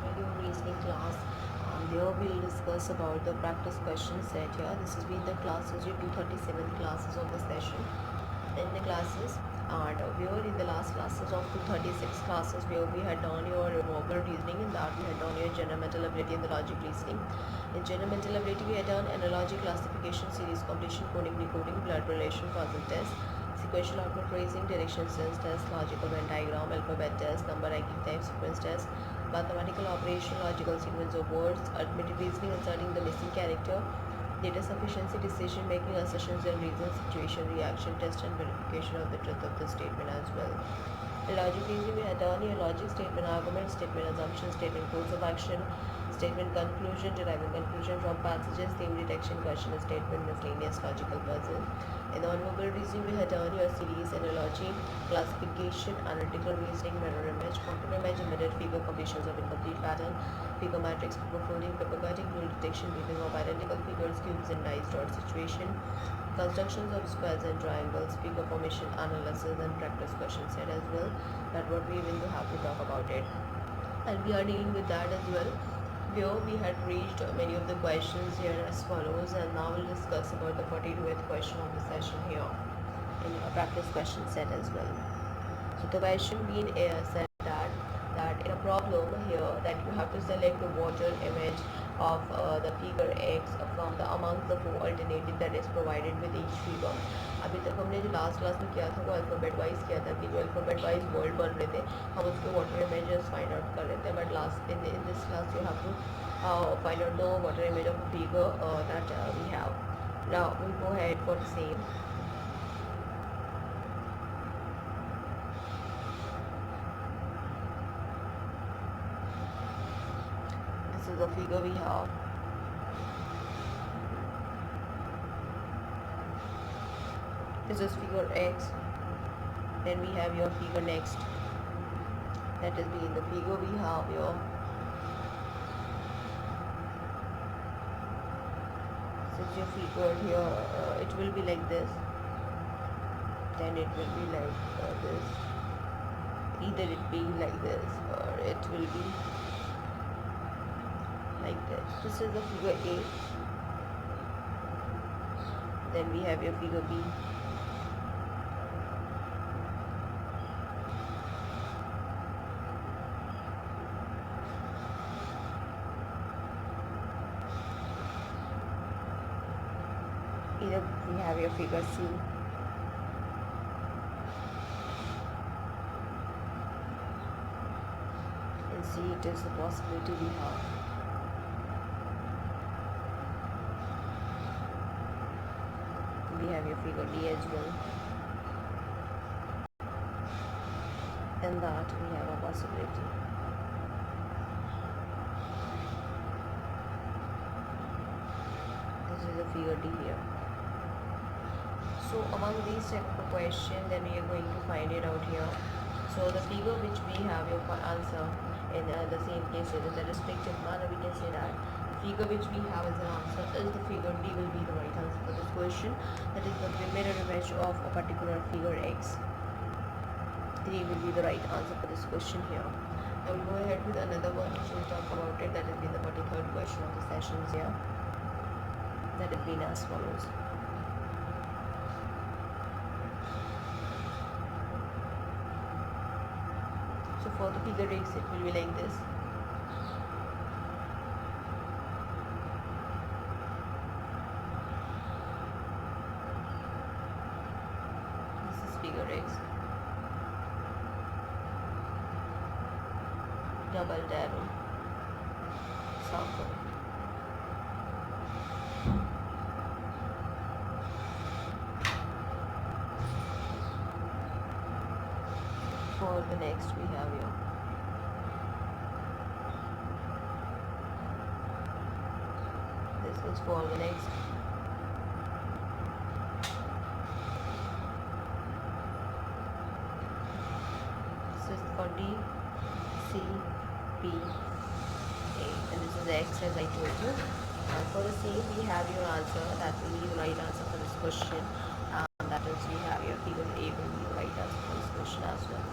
video reasoning class. There we'll discuss about the practice question set here. This has been the classes, your 237 classes of the session. In the classes, and we were in the last classes of 236 classes where we had done your verbal reasoning, and that we had done your general mental ability and the logic reasoning. In general mental ability, we had done analogy, classification, series completion, coding, decoding, blood relation, puzzle test, sequential output tracing, direction sense test, logical Venn diagram, alphabet test, number ranking type, sequence test, mathematical operation, logical sequence of words, arithmetic reasoning, inserting the missing character, data sufficiency, decision making, assertions and reasons, situation, reaction test, and verification of the truth of the statement as well. In logic reasoning, we had done your logic, statement, argument, statement, assumption, statement, course of action, statement, conclusion, deriving conclusion from passages, theme detection, question, statement, miscellaneous logical puzzle. In non-verbal reasoning, we had done your series, analogy, classification, analytical reasoning, mirror image, contour image, embedded figure, completions of incomplete pattern, figure matrix, paper folding, paper cutting, rule detection, weaving of identical figures, cubes and dice dot situation, constructions of squares and triangles, figure formation, analysis, and practice question set as well. That what we will have to talk about it, and we are dealing with that as well. Where we had reached many of the questions here as follows, and now we'll discuss about the 42th question of the session here in a practice question set as well. So the question being said that in a problem here that you have to select the water image of the figure x from the amongst the four alternative that is provided with each figure. अभी तक हमने जो last class में किया था वो alphabet wise किया था कि जो अल्फ़ाबेट वाइज वर्ड बन रहे थे हम उसके वाटर इमेजेस फाइंड आउट कर रहे थे, but last in this class you have to find out the water image of a figure that we have. Now we'll go ahead for the same. This is the figure we have. This is figure x. Then we have your figure next. That is being the figure we have here. Since your figure here, it will be like this. Then it will be like this. Either it being like this or it will be like this. This is the figure A. Then we have your figure B. Either we have your figure C. And C, it is the possibility we have. We have your figure D as well. And that we have a possibility. This is the figure D here. So among these type of question, then we are going to find it out here. So the figure which we have your answer in the same cases in the respective manner, we can say that the figure which we have as an answer is the figure D will be the right answer for this question. That is the mirror image of a particular figure x. D will be the right answer for this question here. I will go ahead with another one which will talk about it. That has been the 43rd question of the sessions here. That has been as follows. So for the figure x, it will be like this. This is figure x. Double arrow, circle. For the next we have here. This is for the next. This is for D, C, B, A, and this is X as I told you. For the C, we have your answer. That will be the right answer for this question. That is, we have your figure A will be the right answer for this question as well.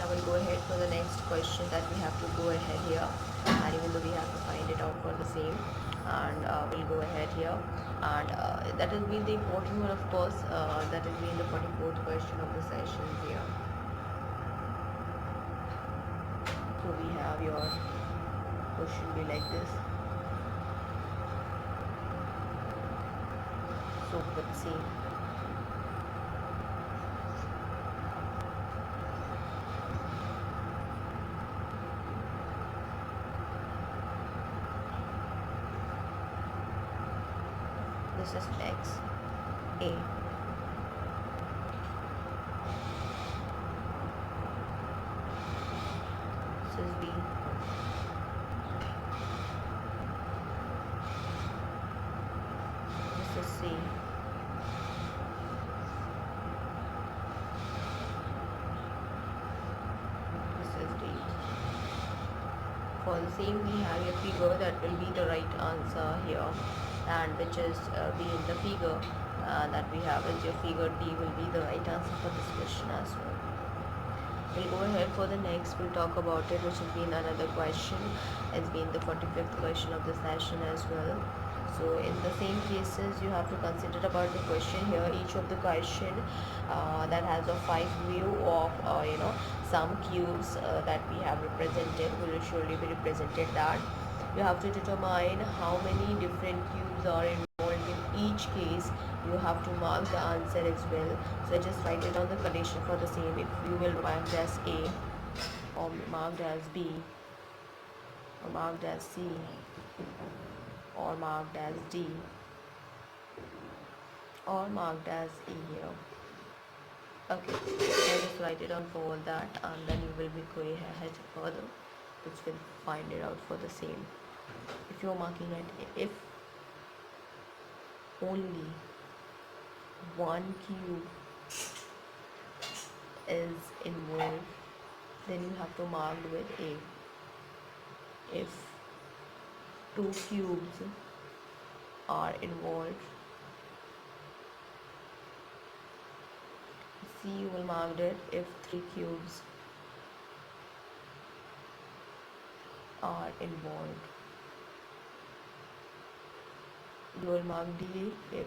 Now we'll go ahead for the next question that we have to go ahead here, and even though we have to find it out for the same, and we'll go ahead here, and that will be the important one, of course. That will be in the 44th question of the session here. So we have your question be like this. So let's see. This is X, A. This is B. This is C. This is D. For the same, we have a figure that will be the right answer here, and which is B in the figure that we have is your figure D will be the right answer for this question as well. We'll go ahead for the next. We'll talk about it, which has been another question. It's been the 45th question of the session as well. So in the same cases, you have to consider about the question here. Each of the question that has a 5 view of some cubes that we have represented will surely be represented that. You have to determine how many different cubes are involved in each case. You have to mark the answer as well. So just write it on the condition for the same. If you will mark as A, or marked as B, or marked as C, or marked as D, or marked as E here. Okay, so just write it on for all that, and then you will be going ahead further, which will find it out for the same. If you're marking it, if only one cube is involved, then you have to mark with A. If two cubes are involved, C you will mark it. If three cubes are involved, you will mark D. If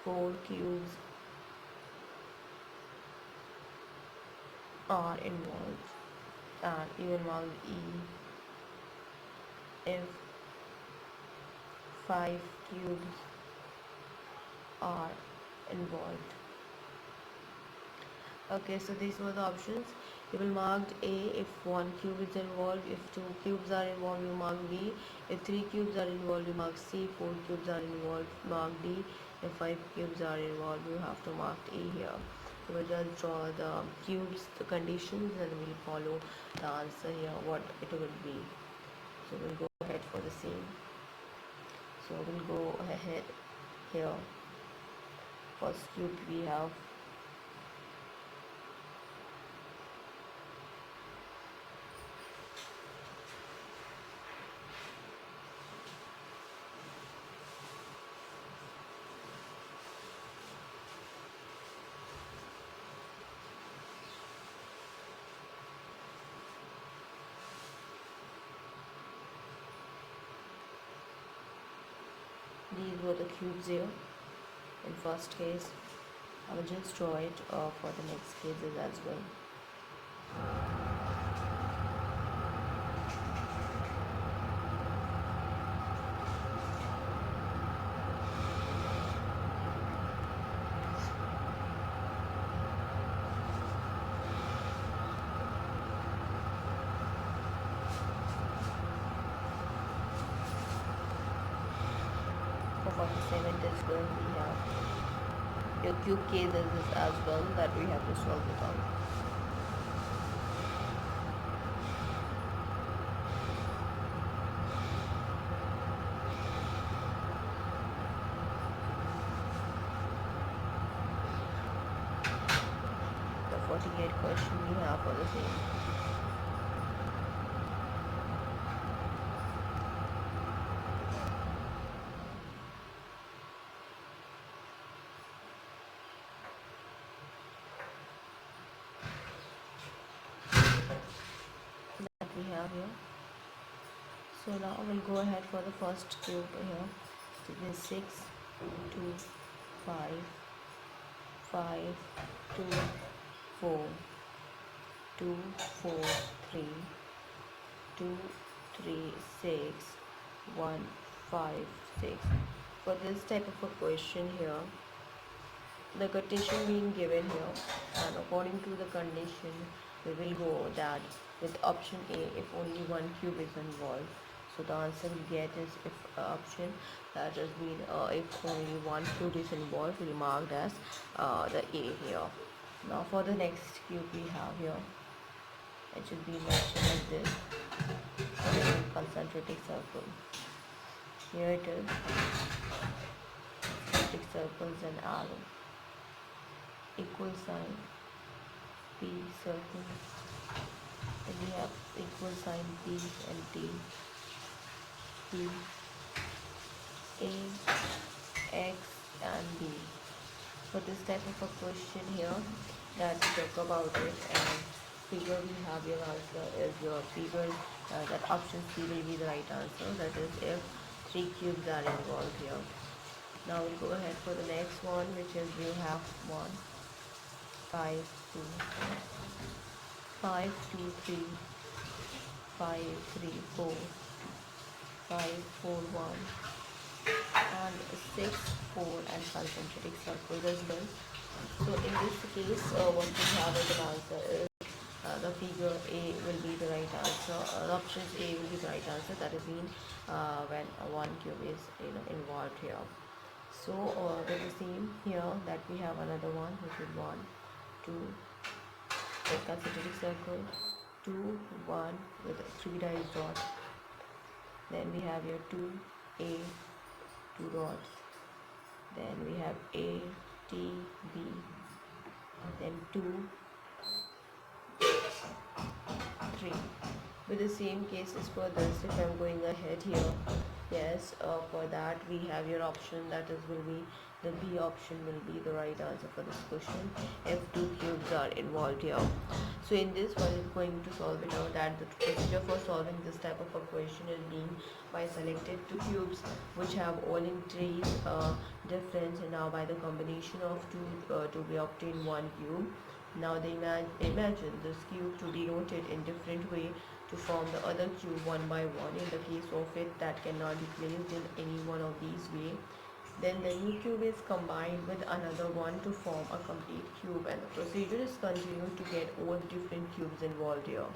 four cubes are involved, and you will mark E. If 5 cubes are involved. Okay, so these were the options. You will mark A if 1 cube is involved. If 2 cubes are involved, you mark B. If 3 cubes are involved, you mark C. 4 cubes are involved, mark D. If 5 cubes are involved, you have to mark E here. So we'll just draw the cubes, the conditions, and we'll follow the answer here, what it will be. So we'll go ahead for the same. So we'll go ahead here. First cube we have these were the cubes here in first case. I will just draw it for the next cases as well. For 47 as well, we have your cube cases as well that we have to solve it on. The 48 question we have for the same. we have here. So now we'll go ahead for the first cube here. It is 6, 2, 5, 5, 2, 4, 2, 4, 3, 2, 3, 6, 1, 5, 6. For this type of a question here, the condition being given here, and according to the condition we will go that with option A, if only one cube is involved, so the answer we get is if option that has been if only one cube is involved, we marked as the A here. Now for the next cube we have here, it should be mentioned as this concentric circle. Here it is, concentric circles and arrow, equal sign, P circle, and we have equal sign P and T, P, A, X and B. For this type of a question here, let's talk about it, and figure we have your answer is your figure that option C will be the right answer, that is if 3 cubes are involved here. Now we'll go ahead for the next one, which is we have 1, 5, 2, 5, 2, 3, 5, 3, 4, 5, 4, 1, and 6, 4, and concentric circles as well. So in this case, what we have as an answer is the figure A will be the right answer. Option A will be the right answer. That is mean when one cube is involved here. So with the same here that we have another one, which is 1, 2, with concentric circle, 2, 1 with 3 dice dot. Then we have here 2, A, 2 dots. Then we have A, T, B. Then 2, 3. With the same cases for this, if I'm going ahead here, yes, for that we have your option, that is will be the B option will be the right answer for this question if 2 cubes are involved here. So in this one is going to solve it out, that the procedure for solving this type of a question is being by selected 2 cubes which have all entries difference, and now by the combination of 2 to be obtained 1 cube. Now they imagine this cube to be rotated in different way to form the other cube one by one. In the case of it that cannot be placed in any one of these way, then the new cube is combined with another one to form a complete cube, and the procedure is continued to get all different cubes involved here.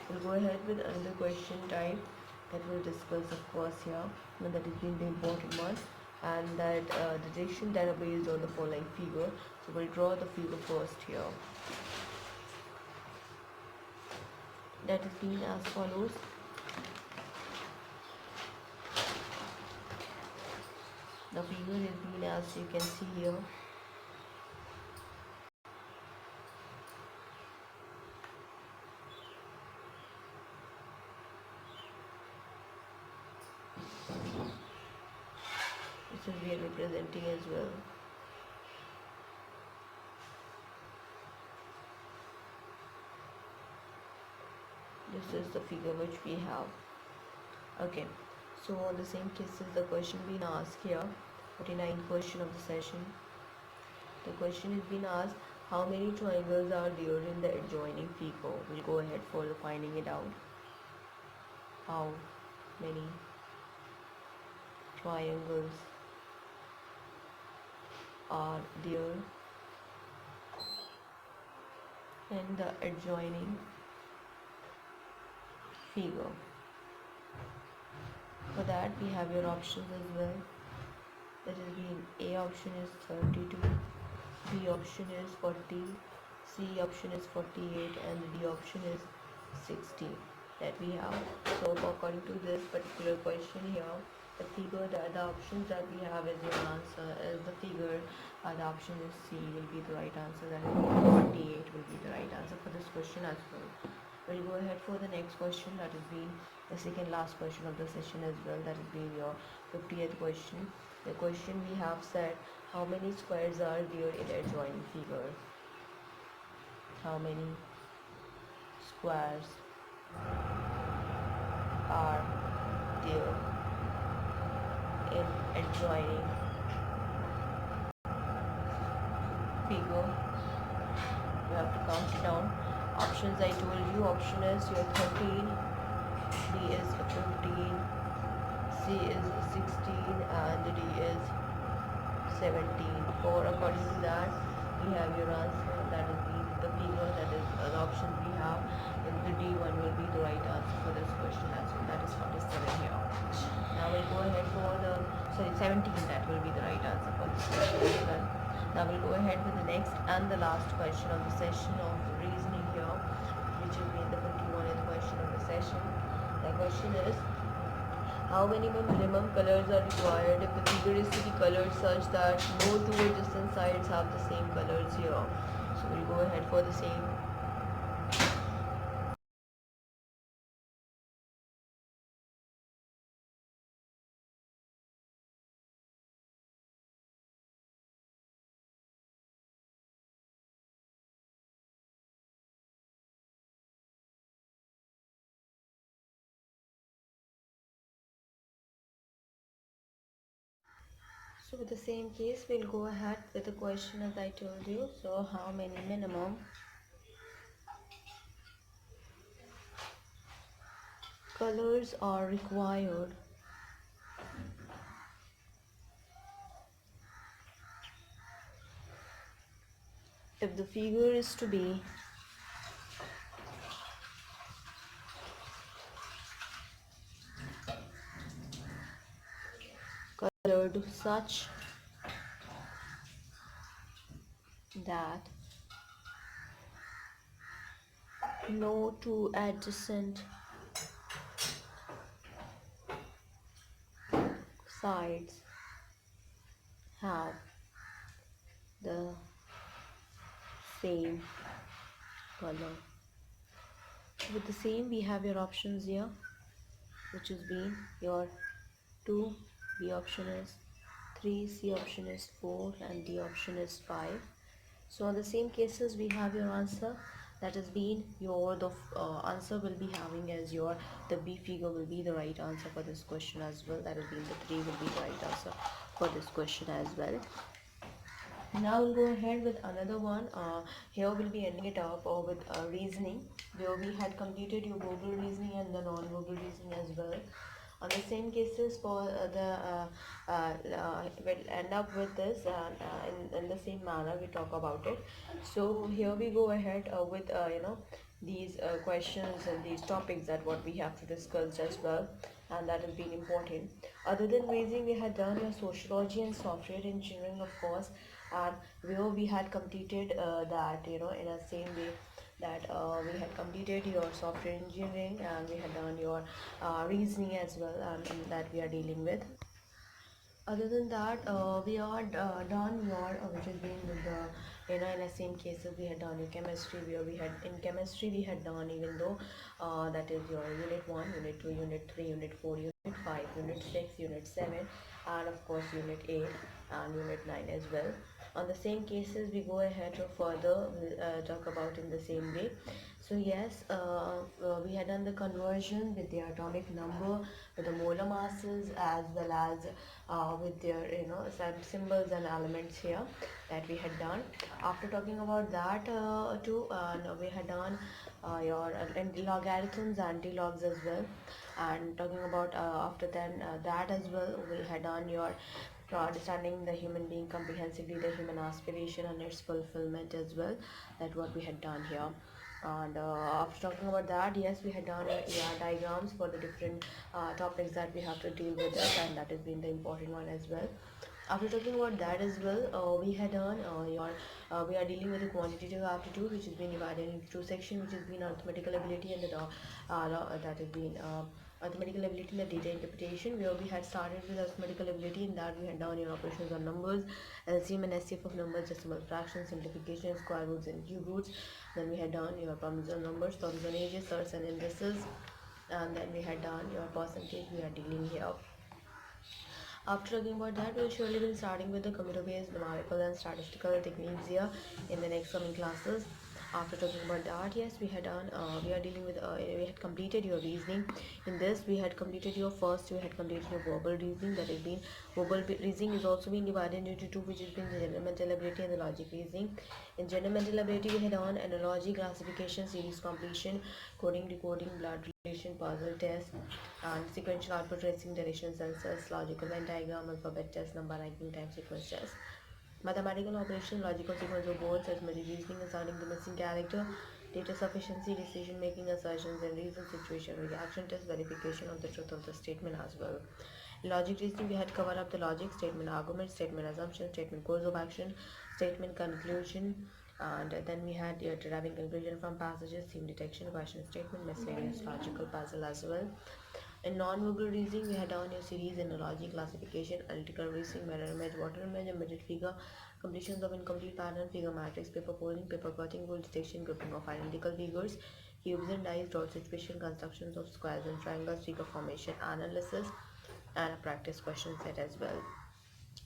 We'll go ahead with another question type that we'll discuss of course here, and that is being the important one, and that the direction that are based on the following figure. So we'll draw the figure first here. That is being as follows. The figure is being as you can see here. This is we are representing as well. This is the figure which we have. Okay, so on the same cases the question being asked here, 49th question of the session. The question is being asked, how many triangles are there in the adjoining figure? We'll go ahead for finding it out. How many triangles are there in the adjoining figure? For that we have your options as well. That is being A option is 32, B option is 40, C option is 48, and the D option is 60 that we have. So according to this particular question here, the figure that the options that we have as your answer is the figure, the option is C will be the right answer, that is 48 will be the right answer for this question as well. We'll go ahead for the next question, that is being the second last question of the session as well, that is being your 50th question. The question we have said, how many squares are there in adjoining figure? How many squares there in adjoining figure. You have to count it down. Options I told you, option is your 13, D is 15, C is 16, and D is 17. For according to that, we have your answer, that is the figure, that is the option we have. And the D1 will be the right answer for this question as well. That is 47 here. Now we'll go ahead for the 17. That will be the right answer for this question as well. Now we'll go ahead with the next and the last question of the session of reasoning here, which will be the 51st question of the session. The question is, how many minimum colors are required if the figure is to be colored such that no two adjacent sides have the same colors here? So we'll go ahead for the same. So with the same case, we'll go ahead with the question as I told you. So how many minimum colors are required if the figure is to be colored such that no two adjacent sides have the same color. With the same, we have your options here, which is being your 2, B option is 3, C option is 4, and D option is 5. So on the same cases, we have your answer, that has been your answer will be having as your the B figure will be the right answer for this question as well. That has been the 3 will be the right answer for this question as well. Now we'll go ahead with another one. Here we'll be ending it up with reasoning, where we had completed your verbal reasoning and the non-verbal reasoning as well. On the same cases for we'll end up with this in the same manner we talk about it. So here we go ahead with these questions and these topics that what we have to discuss as well, and that has been important. Other than reasoning, we had done your sociology and software engineering, of course, and where we had completed that in a same way that we had completed your software engineering, and we had done your reasoning as well, and that we are dealing with. Other than that, we are done your which has been with the in the same cases we had done your chemistry, where we had in chemistry we had done, even though that is your unit 1, unit 2, unit 3, unit 4, unit 5, unit 6, unit 7, and of course unit 8 and unit 9 as well. On the same cases we go ahead to further talk about in the same way. So yes, we had done the conversion with the atomic number, with the molar masses, as well as with their some symbols and elements here that we had done. After talking about that too, we had done your logarithms, anti-logs as well, and talking about after then that as well, we had done your understanding the human being comprehensively, the human aspiration and its fulfillment as well. That what we had done here. And after talking about that, yes, we had done diagrams for the different topics that we have to deal with it, and that has been the important one as well. After talking about that as well, we had done we are dealing with the quantitative aptitude, which has been divided into two sections, which has been arithmetical ability and that has been arithmetical ability and the data interpretation, where we had started with arithmetical ability. In that we had done your operations on numbers, LCM and SCF of numbers, decimal fractions, simplification, square roots and cube roots. Then we had done your problems on numbers, terms on ages, surds and indices, and then we had done your percentage. We are dealing here. After talking about that, we'll surely be starting with the computer-based numerical and statistical techniques here in the next coming classes. After talking about that, yes, we had done we are dealing with we had completed your reasoning. In this, we had completed your first, we had completed your verbal reasoning. That has been reasoning is also been divided into two, which has been the general mental ability and the logic reasoning. In general mental ability, we had on analogy, classification, series completion, coding, decoding, blood relation, puzzle test, and sequential output tracing, direction sensors, logical Venn diagram, alphabet test, number ranking, time sequence test. Mathematical operation, logical sequence of words, arithmetic reasoning, assigning the missing character, data sufficiency, decision making, assertions and reason, situation, reaction test, verification of the truth of the statement as well. In logic reasoning, we had covered up the logic, statement argument, statement assumption, statement course of action, statement conclusion, and then we had deriving conclusion from passages, theme detection, question statement, miscellaneous logical puzzle as well. In non-verbal reasoning, we had down your series, analogy, classification, analytical reasoning, mirror image, water image, embedded figure, completions of incomplete pattern, figure matrix, paper polling, paper cutting, rule detection, grouping of identical figures, cubes and dice, dot situation, constructions of squares and triangles, figure formation, analysis, and a practice question set as well.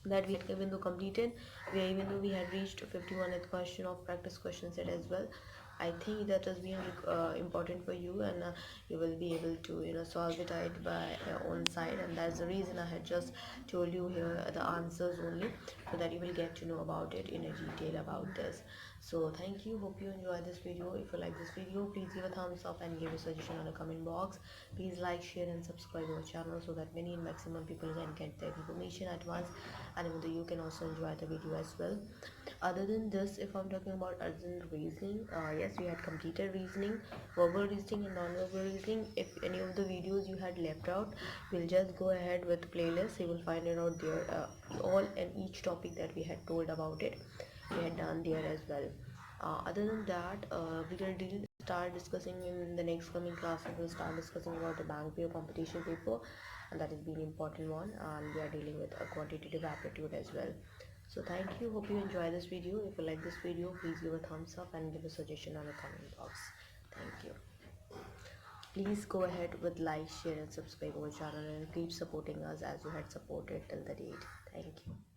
That we had even though completed, even though we had reached 51st question of practice question set as well. I think that has been important for you, and you will be able to solve it out by your own side, and that's the reason I had just told you here the answers only, so that you will get to know about it in a detail about this. So thank you, hope you enjoy this video. If you like this video, please give a thumbs up and give a suggestion on the comment box. Please like, share and subscribe our channel, so that many and maximum people can get the information at once, and even though you can also enjoy the video as well. Other than this, if I'm talking about urgent reasoning, yes, we had completed reasoning, verbal reasoning and non-verbal reasoning. If any of the videos you had left out, we'll just go ahead with playlist, you will find it out there. All and each topic that we had told about it, we had done there as well. Other than that, we will start discussing in the next coming class. We will start discussing about the bank paper competition paper, and that has been an important one, and we are dealing with a quantitative aptitude as well. So thank you, hope you enjoy this video. If you like this video, please give a thumbs up and give a suggestion on the comment box. Thank you. Please go ahead with like, share and subscribe our channel, and keep supporting us as you had supported till the date. Thank you.